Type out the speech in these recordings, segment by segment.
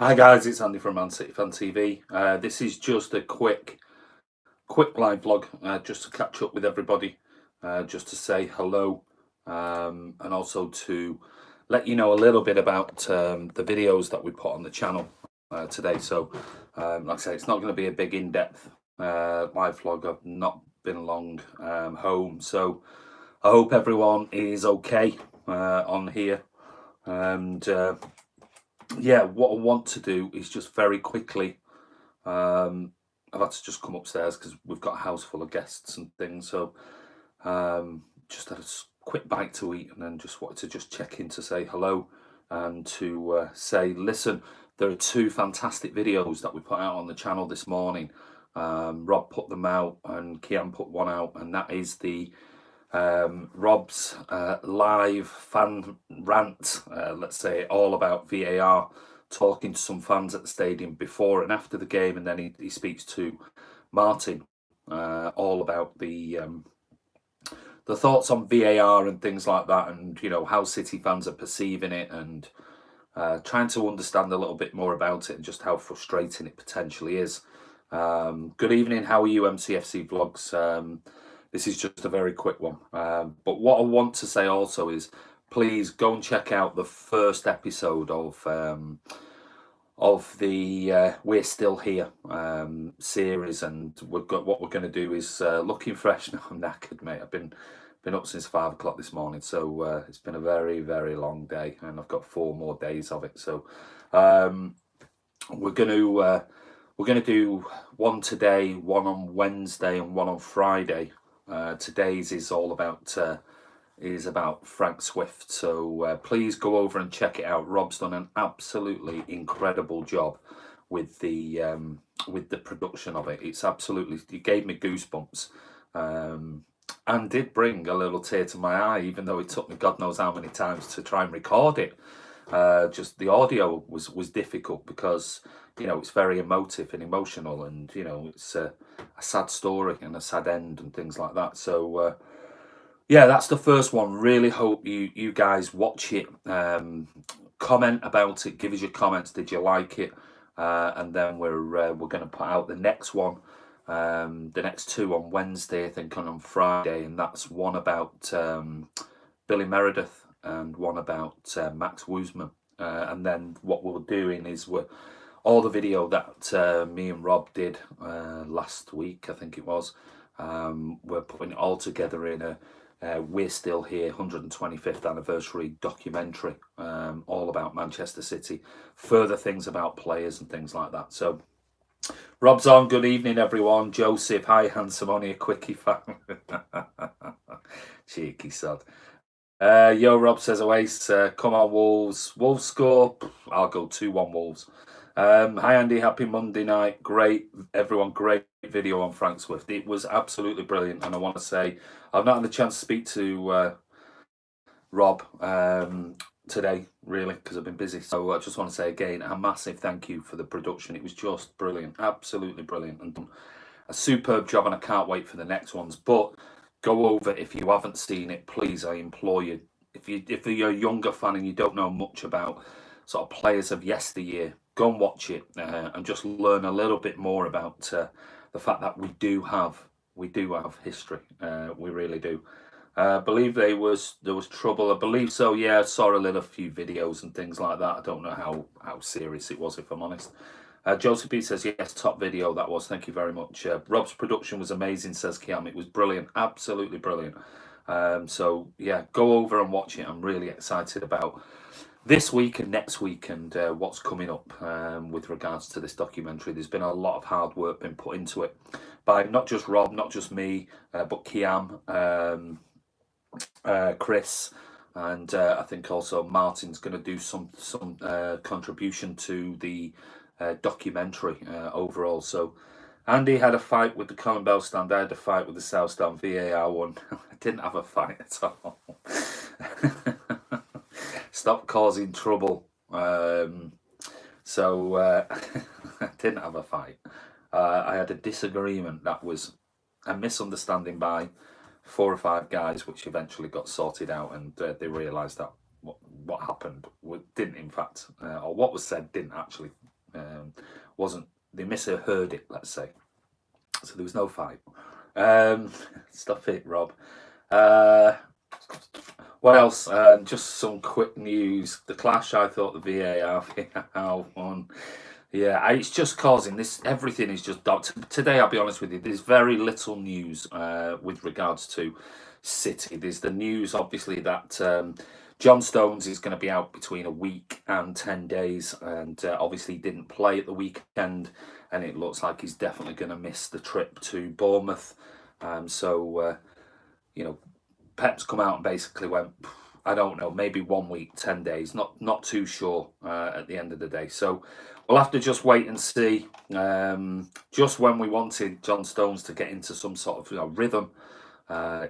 Hi guys, it's Andy from Man City Fan TV. This is just a quick live vlog, just to catch up with everybody, just to say hello, and also to let you know a little bit about the videos that we put on the channel today. So, like I say, it's not going to be a big in-depth live vlog. I've not been long home, so I hope everyone is okay on here, and yeah, what I want to do is just very quickly. I've had to just come upstairs because we've got a house full of guests and things. So just had a quick bite to eat, and then just wanted to just check in to say hello and to say, listen, there are two fantastic videos that we put out on the channel this morning. Rob put them out and Kian put one out, and that is the Rob's live fan rant, let's say, all about VAR, talking to some fans at the stadium before and after the game, and then he speaks to Martin all about the thoughts on VAR and things like that, and how City fans are perceiving it, and trying to understand a little bit more about it and just how frustrating it potentially is. Good evening, how are you, MCFC Vlogs? This is just a very quick one. But what I want to say also is, please go and check out the first episode of the We're Still Here series, and what we're going to do is looking fresh. Now I'm knackered, mate. I've been up since 5 o'clock this morning, so it's been a very, very long day, and I've got 4 more days of it. So we're going to do one today, one on Wednesday, and one on Friday. Today's is all about Frank Swift, so please go over and check it out. Rob's done an absolutely incredible job with the production of it. It gave me goosebumps, and did bring a little tear to my eye, even though it took me God knows how many times to try and record it. Just the audio was difficult because it's very emotive and emotional, and it's a sad story and a sad end and things like that. So yeah, that's the first one. Really hope you guys watch it, comment about it, give us your comments. Did you like it? And then we're going to put out the next one, the next 2 on Wednesday, I think, and on Friday, and that's one about Billy Meredith and one about Max Woosman. And then what we're doing is all the video that me and Rob did last week, I think it was, we're putting it all together in a We're Still Here 125th anniversary documentary, all about Manchester City, further things about players and things like that. So Rob's on. Good evening, everyone. Joseph, hi, handsome, only a quickie fan. Cheeky sod. Yo, Rob says, Oasis, come on, Wolves. Wolves score. I'll go 2-1 Wolves. Hi, Andy. Happy Monday night. Great, everyone. Great video on Frank Swift. It was absolutely brilliant. And I want to say, I've not had the chance to speak to Rob today, really, because I've been busy. So I just want to say again, a massive thank you for the production. It was just brilliant. Absolutely brilliant. And done a superb job, and I can't wait for the next ones. But go over, if you haven't seen it, please, I implore you. If you're a younger fan and you don't know much about sort of players of yesteryear, go and watch it and just learn a little bit more about the fact that we do have history. We really do. I believe there was trouble. I believe so. Yeah, I saw a few videos and things like that. I don't know how serious it was, if I'm honest. Joseph B says, yes, top video that was. Thank you very much. Rob's production was amazing, says Kiam. It was brilliant, absolutely brilliant. So yeah, go over and watch it. I'm really excited about this week and next week, and what's coming up with regards to this documentary. There's been a lot of hard work been put into it by not just Rob, not just me, but Kiam, Chris, and I think also Martin's going to do some contribution to the documentary overall. So Andy had a fight with the Colin Bell stand. I had a fight with the South Stand VAR one. I didn't have a fight at all. Stop causing trouble. So I didn't have a fight. I had a disagreement that was a misunderstanding by 4 or 5 guys, which eventually got sorted out, and they realised that what happened didn't, in fact, or what was said didn't actually They misheard it, let's say. So there was no fight. Stop it, Rob. What else? Just some quick news. The clash, I thought the VAR one. Yeah, it's just causing this. Everything is just today. I'll be honest with you. There's very little news with regards to City. There's the news, obviously, that John Stones is going to be out between a week and 10 days, and obviously didn't play at the weekend, and it looks like he's definitely going to miss the trip to Bournemouth. Pep's come out and basically went, I don't know, maybe 1 week, 10 days, not too sure at the end of the day. So we'll have to just wait and see. Just when we wanted John Stones to get into some sort of rhythm,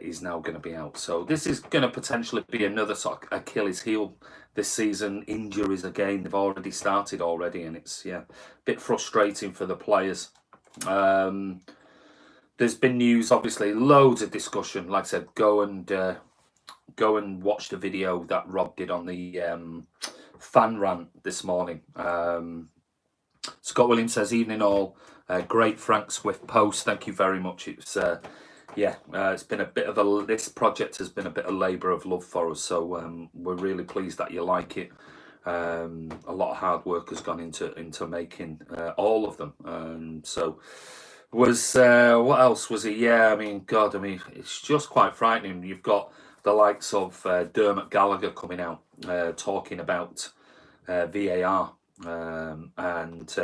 is now going to be out. So this is going to potentially be another sort of Achilles heel this season. Injuries again, they've already started already, and it's a bit frustrating for the players. There's been news, obviously, loads of discussion. Like I said, go and watch the video that Rob did on the fan rant this morning. Scott Williams says, "Evening all, great Frank Swift post. Thank you very much. It's it's been a bit of this project has been a bit of labour of love for us. So we're really pleased that you like it. A lot of hard work has gone into making all of them. So." Was what else was it? Yeah, God, it's just quite frightening. You've got the likes of Dermot Gallagher coming out talking about VAR, and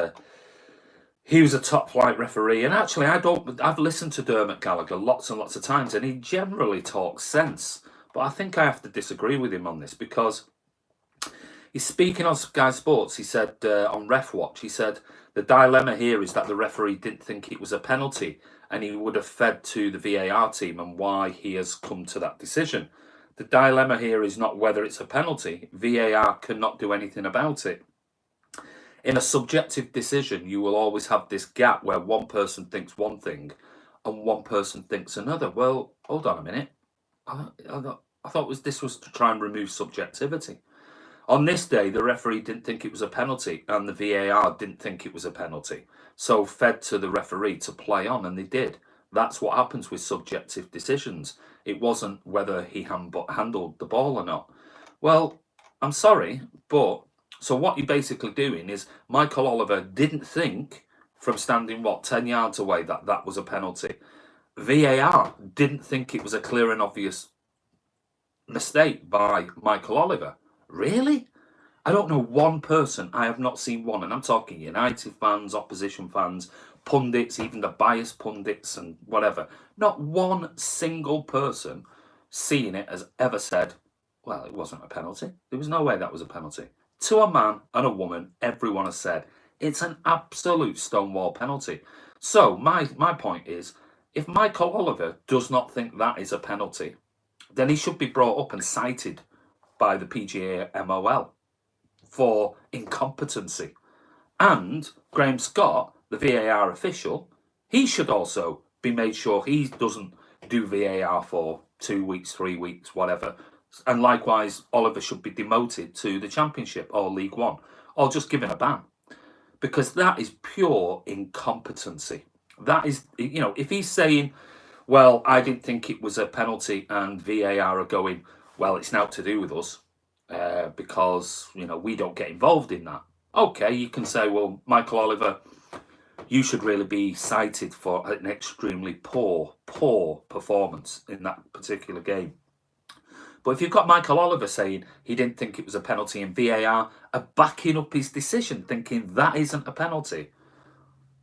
he was a top flight referee. And actually, I've listened to Dermot Gallagher lots and lots of times, and he generally talks sense. But I think I have to disagree with him on this, because he's speaking on Sky Sports. He said on Ref Watch, he said, the dilemma here is that the referee didn't think it was a penalty, and he would have fed to the VAR team and why he has come to that decision. The dilemma here is not whether it's a penalty. VAR cannot do anything about it. In a subjective decision, you will always have this gap where one person thinks one thing and one person thinks another. Well, hold on a minute. I thought this was to try and remove subjectivity. On this day, the referee didn't think it was a penalty, and the VAR didn't think it was a penalty. So fed to the referee to play on, and they did. That's what happens with subjective decisions. It wasn't whether he handled the ball or not. Well, I'm sorry, but so what you're basically doing is Michael Oliver didn't think from standing, 10 yards away that was a penalty. VAR didn't think it was a clear and obvious mistake by Michael Oliver. Really? I don't know one person. I have not seen one, and I'm talking United fans, opposition fans, pundits, even the biased pundits and whatever. Not one single person seeing it has ever said, well, it wasn't a penalty. There was no way that was a penalty. To a man and a woman, everyone has said it's an absolute stonewall penalty. So my point is, if Michael Oliver does not think that is a penalty, then he should be brought up and cited by the PGA MOL for incompetency. And Graham Scott, the VAR official, he should also be made sure he doesn't do VAR for 2 weeks, 3 weeks, whatever. And likewise, Oliver should be demoted to the Championship or League One, or just given a ban. Because that is pure incompetency. That is, if he's saying, well, I didn't think it was a penalty, and VAR are going, well, it's now to do with us because, we don't get involved in that. Okay, you can say, well, Michael Oliver, you should really be cited for an extremely poor performance in that particular game. But if you've got Michael Oliver saying he didn't think it was a penalty and VAR are backing up his decision, thinking that isn't a penalty,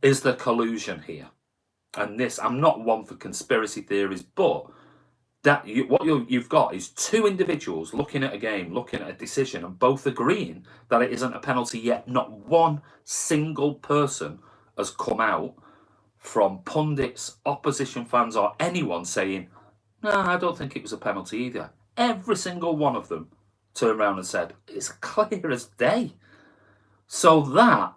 is there collusion here? And this, I'm not one for conspiracy theories, but what you've got is two individuals looking at a game, looking at a decision, and both agreeing that it isn't a penalty, yet not one single person has come out from pundits, opposition fans, or anyone saying, no, I don't think it was a penalty either. Every single one of them turned around and said, it's clear as day. So that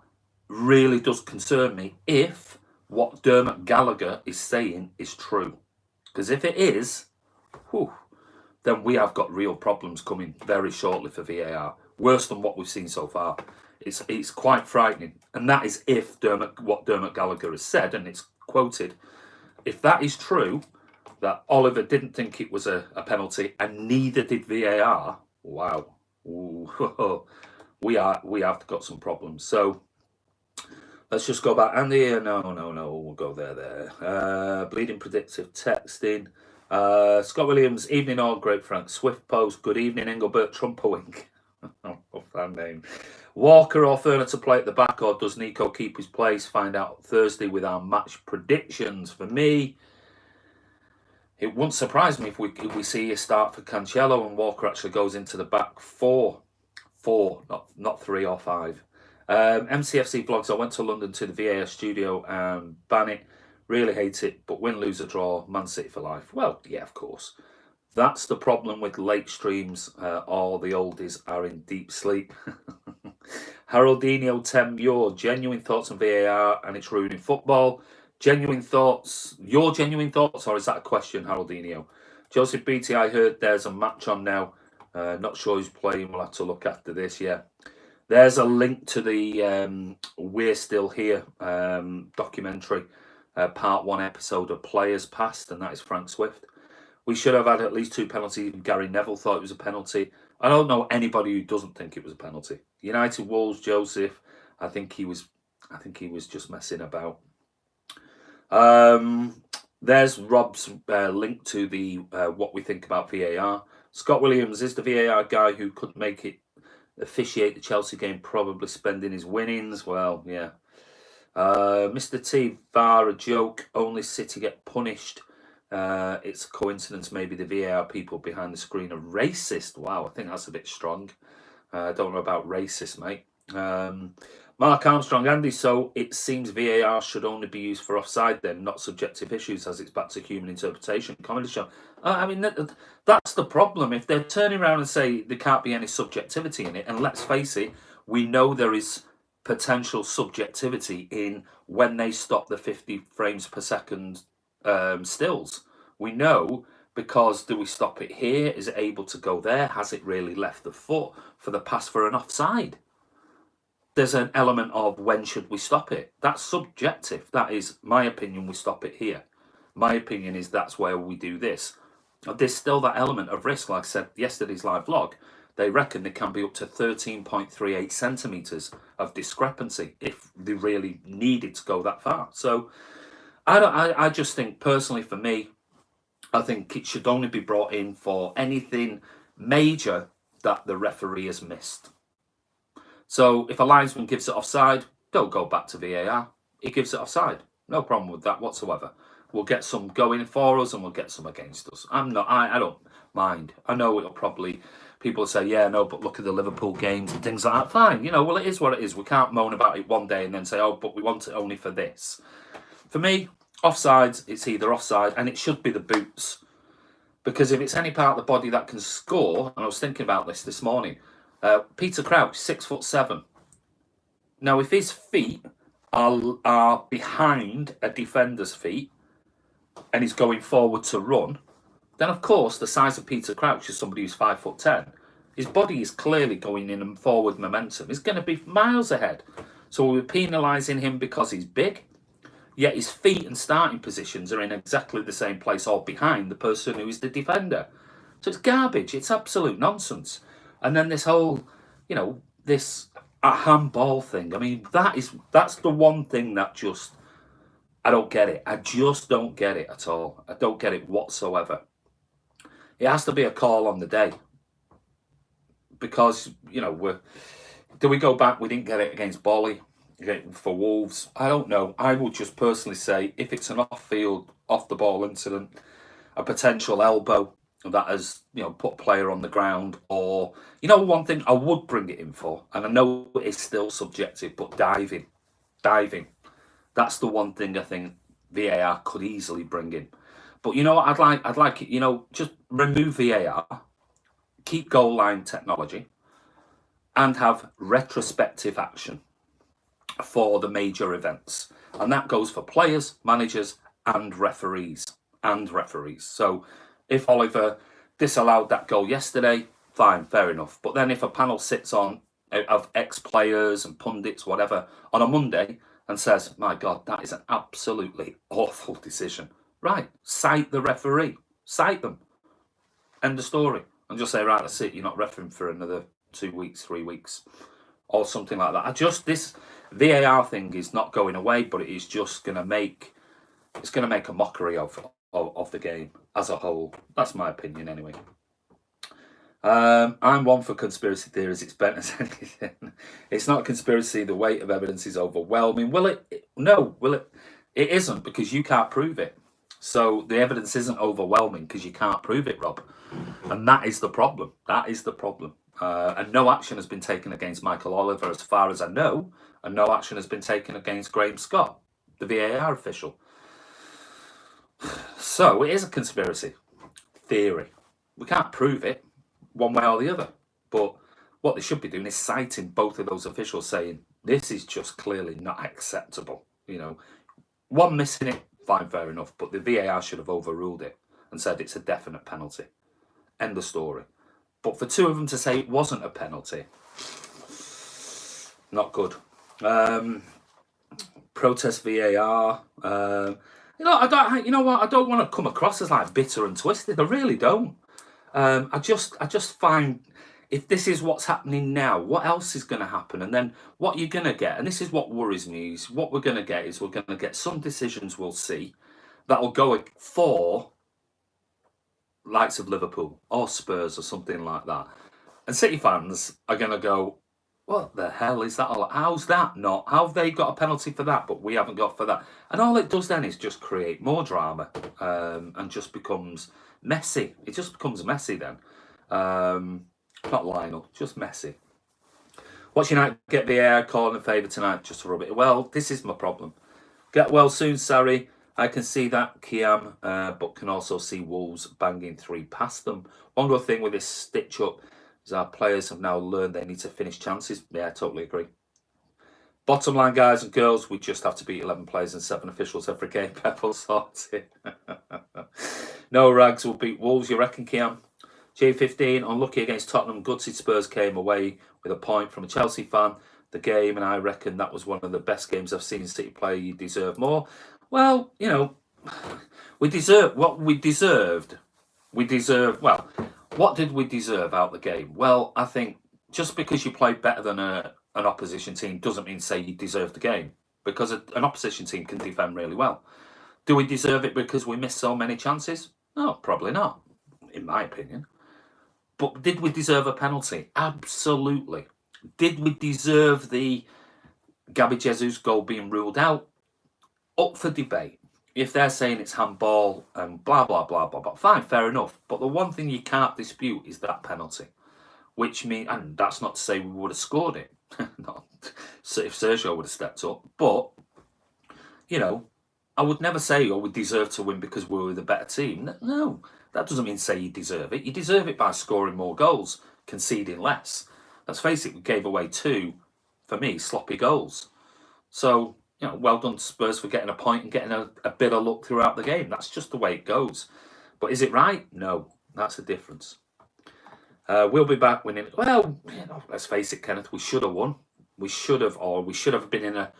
really does concern me if what Dermot Gallagher is saying is true. Because if it is, then we have got real problems coming very shortly for VAR. Worse than what we've seen so far. It's quite frightening, and that is if what Dermot Gallagher has said, and it's quoted. If that is true, that Oliver didn't think it was a penalty, and neither did VAR. Wow, ooh, we have got some problems. So let's just go back. Andy, no, we'll go there. Bleeding predictive texting. Scott Williams, evening all, great Frank. Swift post, good evening, Engelbert Trumpowink. Oh, that name. Walker or Furner to play at the back, or does Nico keep his place? Find out Thursday with our match predictions. For me, it wouldn't surprise me if we see a start for Cancelo and Walker actually goes into the back four, not 3 or 5. MCFC vlogs. I went to London to the VAR studio and ban it. Really hate it, but win, lose, or draw, Man City for life. Well, yeah, of course. That's the problem with late streams. All the oldies are in deep sleep. Haroldinho Temur, genuine thoughts on VAR and it's ruining football. Genuine thoughts, your genuine thoughts, or is that a question, Haroldinho? Joseph Beattie, I heard there's a match on now. Not sure who's playing. We'll have to look after this. Yeah, there's a link to the We're Still Here documentary, part 1 episode of Players Past, and that is Frank Swift. We should have had at least 2 penalties. Gary Neville thought it was a penalty. I don't know anybody who doesn't think it was a penalty. United Wolves, Joseph. I think he was just messing about. There's Rob's link to the what we think about VAR. Scott Williams is the VAR guy who couldn't make it officiate the Chelsea game, probably spending his winnings. Well, yeah. Mr. T, VAR a joke. Only City get punished. It's a coincidence. Maybe the VAR people behind the screen are racist. Wow, I think that's a bit strong. I don't know about racist, mate. Mark Armstrong, Andy, so it seems VAR should only be used for offside then, not subjective issues, as it's back to human interpretation. Comedy show. I mean, that's the problem. If they're turning around and say there can't be any subjectivity in it, and let's face it, we know there is potential subjectivity in when they stop the 50 frames per second stills. We know, because do we stop it here? Is it able to go there? Has it really left the foot for the pass for an offside? There's an element of when should we stop it? That's subjective. That is my opinion. We stop it here. My opinion is that's where we do this. There's still that element of risk. Like I said yesterday's live vlog, they reckon there can be up to 13.38 centimeters of discrepancy if they really needed to go that far. So I just think, personally, for me, I think it should only be brought in for anything major that the referee has missed. So if a linesman gives it offside, don't go back to VAR. He gives it offside. No problem with that whatsoever. We'll get some going for us and we'll get some against us. I don't mind. I know it'll probably, people will say, yeah, no, but look at the Liverpool games and things like that. Fine. Well, it is what it is. We can't moan about it one day and then say, oh, but we want it only for this. For me, offsides, it's either offside, and it should be the boots. Because if it's any part of the body that can score, and I was thinking about this morning, Peter Crouch, 6'7". Now, if his feet are behind a defender's feet and he's going forward to run, then of course the size of Peter Crouch is somebody who's 5'10". His body is clearly going in and forward momentum. He's going to be miles ahead. So we're penalising him because he's big, yet his feet and starting positions are in exactly the same place or behind the person who is the defender. So it's garbage. It's absolute nonsense. And then this whole, this handball thing. I mean, that's the one thing that just, I don't get it. I just don't get it at all. I don't get it whatsoever. It has to be a call on the day. Because, do we go back? We didn't get it against Bolly for Wolves. I don't know. I would just personally say, if it's an off-field, off-the-ball incident, a potential elbow that has, put a player on the ground, or, one thing I would bring it in for, and I know it's still subjective, but diving. That's the one thing I think VAR could easily bring in. But what I'd like it, just remove VAR, keep goal line technology, and have retrospective action for the major events. And that goes for players, managers, and referees. So if Oliver disallowed that goal yesterday, fine, fair enough. But then if a panel sits on of ex-players and pundits, whatever, on a Monday and says, my God, that is an absolutely awful decision. Right, cite the referee. Cite them. End of story. And just say, right, that's it. You're not refereeing for another 2 weeks, 3 weeks, or something like that. This VAR thing is not going away, but it is just going to make a mockery of the game as a whole. That's my opinion, anyway. I'm one for conspiracy theories. It's bent as anything. It's not a conspiracy. The weight of evidence is overwhelming. Will it? No. Will it? It isn't, because you can't prove it. So the evidence isn't overwhelming because you can't prove it, Rob. And that is the problem. That is the problem. And no action has been taken against Michael Oliver, as far as I know, and no action has been taken against Graham Scott, the VAR official. So it is a conspiracy theory. We can't prove it one way or the other. But what they should be doing is citing both of those officials, saying, this is just clearly not acceptable. One missing it, fine, fair enough. But the VAR should have overruled it and said it's a definite penalty. End of story. But for two of them to say it wasn't a penalty, not good. Protest VAR. I don't want to come across as like bitter and twisted. I really don't. I just find, if this is what's happening now, what else is going to happen? And then what you're going to get, and this is what worries me, is what we're going to get is we're going to get some decisions we'll see that will go for likes of Liverpool or Spurs or something like that. And City fans are going to go, what the hell is that all? How's that not? How have they got a penalty for that, but we haven't got for that? And all it does then is just create more drama, and just becomes messy. It just becomes messy then. Not Lionel, just messy. Watch United get VAR call in favour tonight just to rub it. Well, this is my problem. Get well soon, Sarri. I can see that, Kiam, but can also see Wolves banging 3 past them. One good thing with this stitch-up is our players have now learned they need to finish chances. Yeah, I totally agree. Bottom line, guys and girls, we just have to beat 11 players and 7 officials every game. Pepple sorted. No rags will beat Wolves, you reckon, Kiam? J15, unlucky against Tottenham. Gutsy Spurs came away with a point from a Chelsea fan. The game, and I reckon that was one of the best games I've seen City play. You deserve more. Well, we deserve what we deserved. Well, what did we deserve out the game? Well, I think just because you play better than an opposition team doesn't mean say you deserve the game, because an opposition team can defend really well. Do we deserve it because we missed so many chances? No, probably not, in my opinion. But did we deserve a penalty? Absolutely. Did we deserve the Gabby Jesus goal being ruled out? Up for debate. If they're saying it's handball and blah, blah, blah, blah, blah, fine, fair enough. But the one thing you can't dispute is that penalty. Which means, and that's not to say we would have scored it. Not if Sergio would have stepped up. But, I would never say, we deserve to win because we were the better team. No, that doesn't mean say you deserve it. You deserve it by scoring more goals, conceding less. Let's face it, we gave away 2, for me, sloppy goals. So, well done to Spurs for getting a point and getting a bit of luck throughout the game. That's just the way it goes. But is it right? No, that's the difference. We'll be back winning. Well, let's face it, Kenneth, we should have won. We should have been in a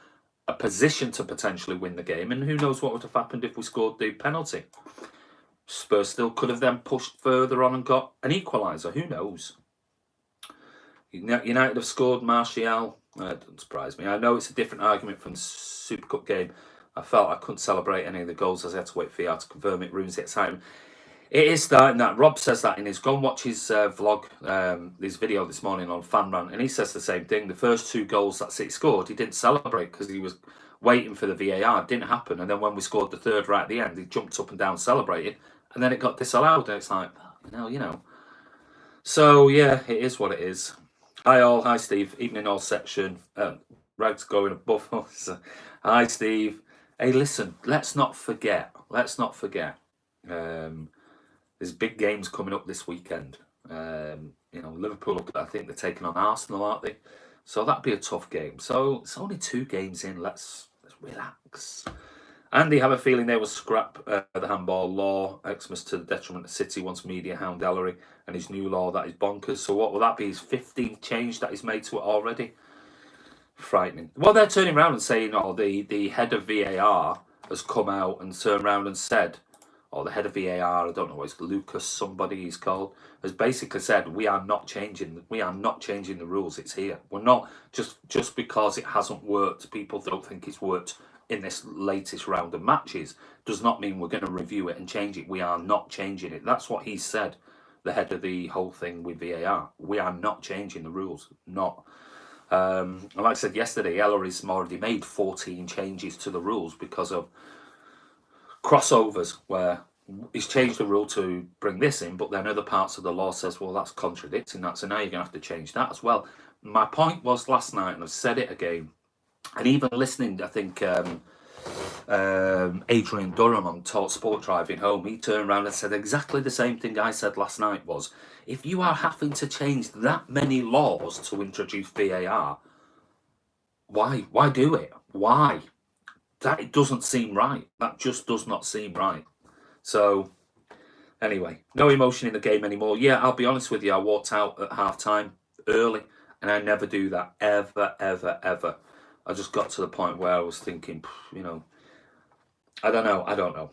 position to potentially win the game. And who knows what would have happened if we scored the penalty. Spurs still could have then pushed further on and got an equaliser. Who knows? United have scored. Martial. It doesn't surprise me. I know it's a different argument from the Super Cup game. I felt I couldn't celebrate any of the goals as I had to wait for you to confirm it. Ruins the excitement. It is starting that. Rob says that in his Go and watch his vlog, his video this morning on Fan Rant, and he says the same thing. The first 2 goals that City scored, he didn't celebrate because he was waiting for the VAR. It didn't happen. And then when we scored the 3rd right at the end, he jumped up and down celebrated, and then it got disallowed. And it's like, So, yeah, it is what it is. Hi all, hi Steve, evening all section, rags going above us. Hi Steve. Hey, listen, let's not forget, there's big games coming up this weekend. Liverpool, I think they're taking on Arsenal, aren't they? So that'd be a tough game. So it's only 2 games in, let's relax. And they have a feeling they will scrap the handball law, Xmas to the detriment of City once media hound Ellery and his new law. That is bonkers. So what will that be? His 15th change that he's made to it already? Frightening. Well, they're turning around and saying, oh, the head of VAR has come out and turned around and said, or the head of VAR, I don't know what it's Lucas, somebody he's called, has basically said we are not changing the rules. It's here. We're not just because it hasn't worked. People don't think it's worked in this latest round of matches. Does not mean we're going to review it and change it. We are not changing it. That's what he said. The head of the whole thing with VAR. We are not changing the rules. Not. And like I said yesterday, Ellery's already made 14 changes to the rules because of crossovers where he's changed the rule to bring this in, but then other parts of the law says, well, that's contradicting that, so now you're going to have to change that as well. My point was last night, and I've said it again, and even listening, I think Adrian Durham on Talk Sport driving home, he turned around and said exactly the same thing I said last night was, if you are having to change that many laws to introduce VAR, why do it? Why? That it doesn't seem right. That just does not seem right. So, anyway, no emotion in the game anymore. Yeah, I'll be honest with you, I walked out at half-time early, and I never do that, ever, ever, ever. I just got to the point where I was thinking, I don't know.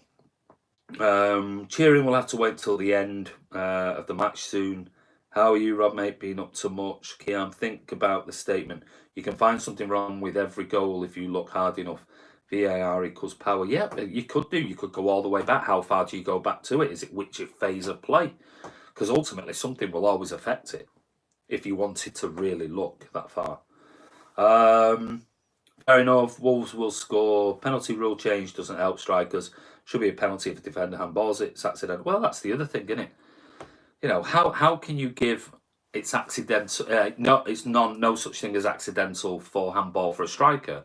Cheering will have to wait till the end of the match soon. How are you, Rob, mate? Been up to much? Kian, think about the statement. You can find something wrong with every goal if you look hard enough. VAR equals power. Yeah, you could do. You could go all the way back. How far do you go back to it? Is it which phase of play? Because ultimately something will always affect it if you wanted to really look that far. Fair enough. Wolves will score. Penalty rule change doesn't help strikers. Should be a penalty if a defender handballs it. It's accidental. Well, that's the other thing, isn't it? How can you give it's accidental? No such thing as accidental for handball for a striker,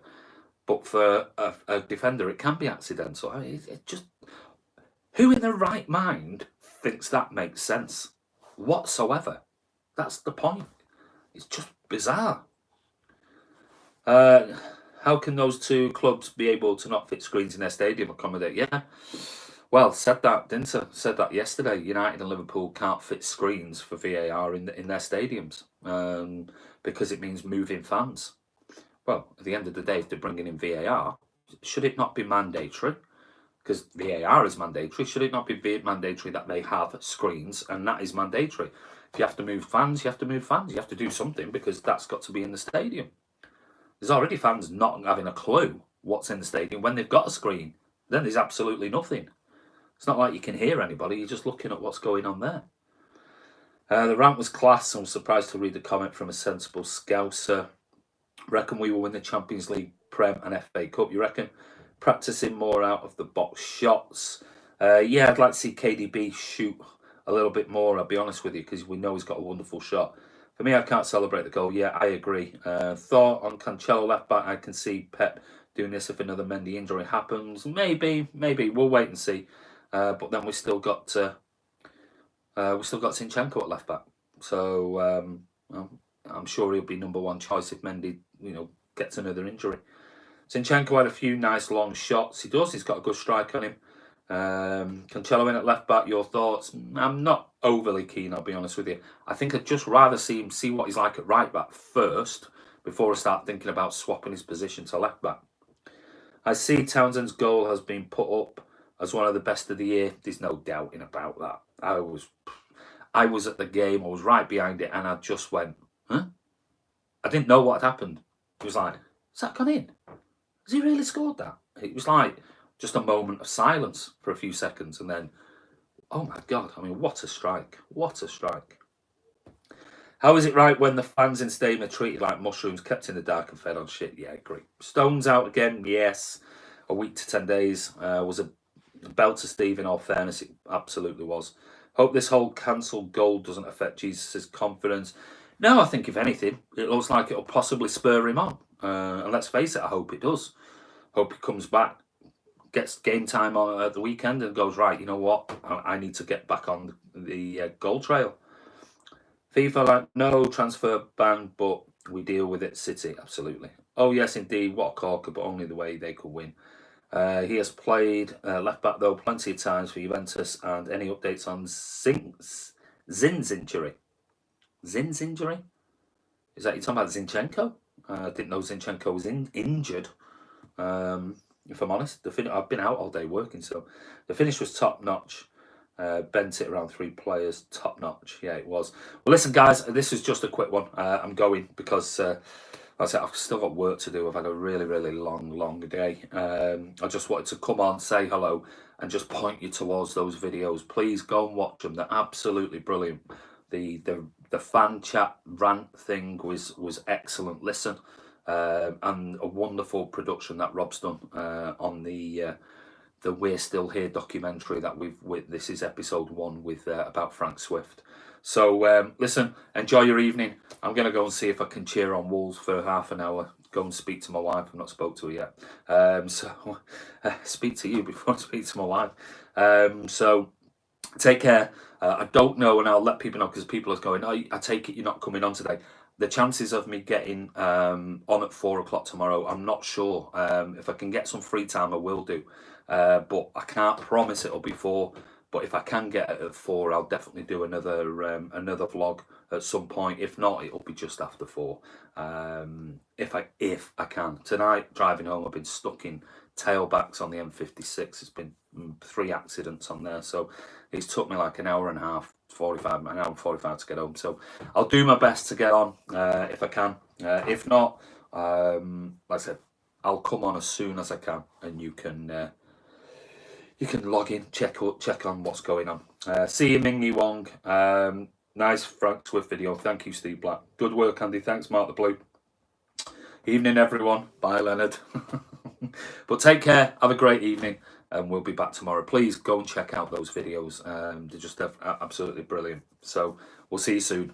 but for a defender it can be accidental. I mean, it just who in their right mind thinks that makes sense whatsoever? That's the point. It's just bizarre. How can those two clubs be able to not fit screens in their stadium accommodate? Yeah. Well, said that, didn't I? Said that yesterday. United and Liverpool can't fit screens for VAR in their stadiums because it means moving fans. Well, at the end of the day, if they're bringing in VAR, should it not be mandatory? Because VAR is mandatory. Should it not be mandatory that they have screens? And that is mandatory. If you have to move fans, you have to move fans. You have to do something because that's got to be in the stadium. There's already fans not having a clue what's in the stadium when they've got a screen. Then there's absolutely nothing. It's not like you can hear anybody. You're just looking at what's going on there. The rant was class. I'm surprised to read the comment from a sensible Scouser. Reckon we will win the Champions League, Prem and FA Cup. You reckon? Practicing more out of the box shots. Yeah, I'd like to see KDB shoot a little bit more, I'll be honest with you, because we know he's got a wonderful shot. For me, I can't celebrate the goal. Yeah, I agree. Thought on Cancelo left back, I can see Pep doing this if another Mendy injury happens. Maybe. We'll wait and see. But then we still got Zinchenko at left back. So I'm sure he'll be number one choice if Mendy, gets another injury. Zinchenko had a few nice long shots. He does. He's got a good strike on him. Cancelo in at left back. Your thoughts? I'm not overly keen, I'll be honest with you. I think I'd just rather see what he's like at right back first before I start thinking about swapping his position to left back. I see Townsend's goal has been put up as one of the best of the year. There's no doubting about that. I was at the game. I was right behind it, and I just went, huh? I didn't know what had happened. It was like, has that gone in? Has he really scored that? It was like just a moment of silence for a few seconds, and then, oh my God, I mean, what a strike. What a strike. How is it right when the fans in stadium are treated like mushrooms, kept in the dark and fed on shit? Yeah, great. Stones out again, yes. A week to 10 days was a belter, Steve, in all fairness. It absolutely was. Hope this whole cancelled goal doesn't affect Jesus' confidence. No, I think if anything, it looks like it'll possibly spur him on. And let's face it, I hope it does. Hope he comes back, gets game time on at the weekend and goes, right, you know what? I need to get back on the goal trail. FIFA, like, no transfer ban, but we deal with it. City, absolutely. Oh, yes, indeed. What a corker, but only the way they could win. He has played left back though plenty of times for Juventus. And any updates on Zin's injury? Zin's injury? Is that you talking about Zinchenko? I didn't know Zinchenko was injured. If I'm honest, I've been out all day working, so the finish was top notch. Bent it around 3 players, top notch. Yeah, it was. Well, listen, guys, this is just a quick one. I'm going because, like I said, I've still got work to do. I've had a really, really long day. I just wanted to come on, say hello, and just point you towards those videos. Please go and watch them. They're absolutely brilliant. The fan chat rant thing was excellent. Listen, and a wonderful production that Rob's done on the We're Still Here documentary that this is episode 1 with about Frank Swift. So listen, enjoy your evening. I'm going to go and see if I can cheer on Wolves for half an hour. Go and speak to my wife. I've not spoke to her yet. So speak to you before I speak to my wife. So take care. I don't know, and I'll let people know because people are going, oh, I take it you're not coming on today. The chances of me getting on at 4 o'clock tomorrow, I'm not sure. If I can get some free time, I will do. But I can't promise it'll be 4. But if I can get it at 4, I'll definitely do another vlog at some point. If not, it'll be just after 4. If I can. Tonight, driving home, I've been stuck in tailbacks on the M56. It's been 3 accidents on there, so it's took me like an hour and a half, 45 to get home. So I'll do my best to get on if I can. If not, like I said, I'll come on as soon as I can, and you can log in, check on what's going on. See you, Ming-Yi Wong. Nice Frank Swift video. Thank you, Steve Black. Good work, Andy. Thanks, Mark the Blue. Evening, everyone. Bye, Leonard. But take care. Have a great evening, and we'll be back tomorrow. Please go and check out those videos. They're just absolutely brilliant. So we'll see you soon.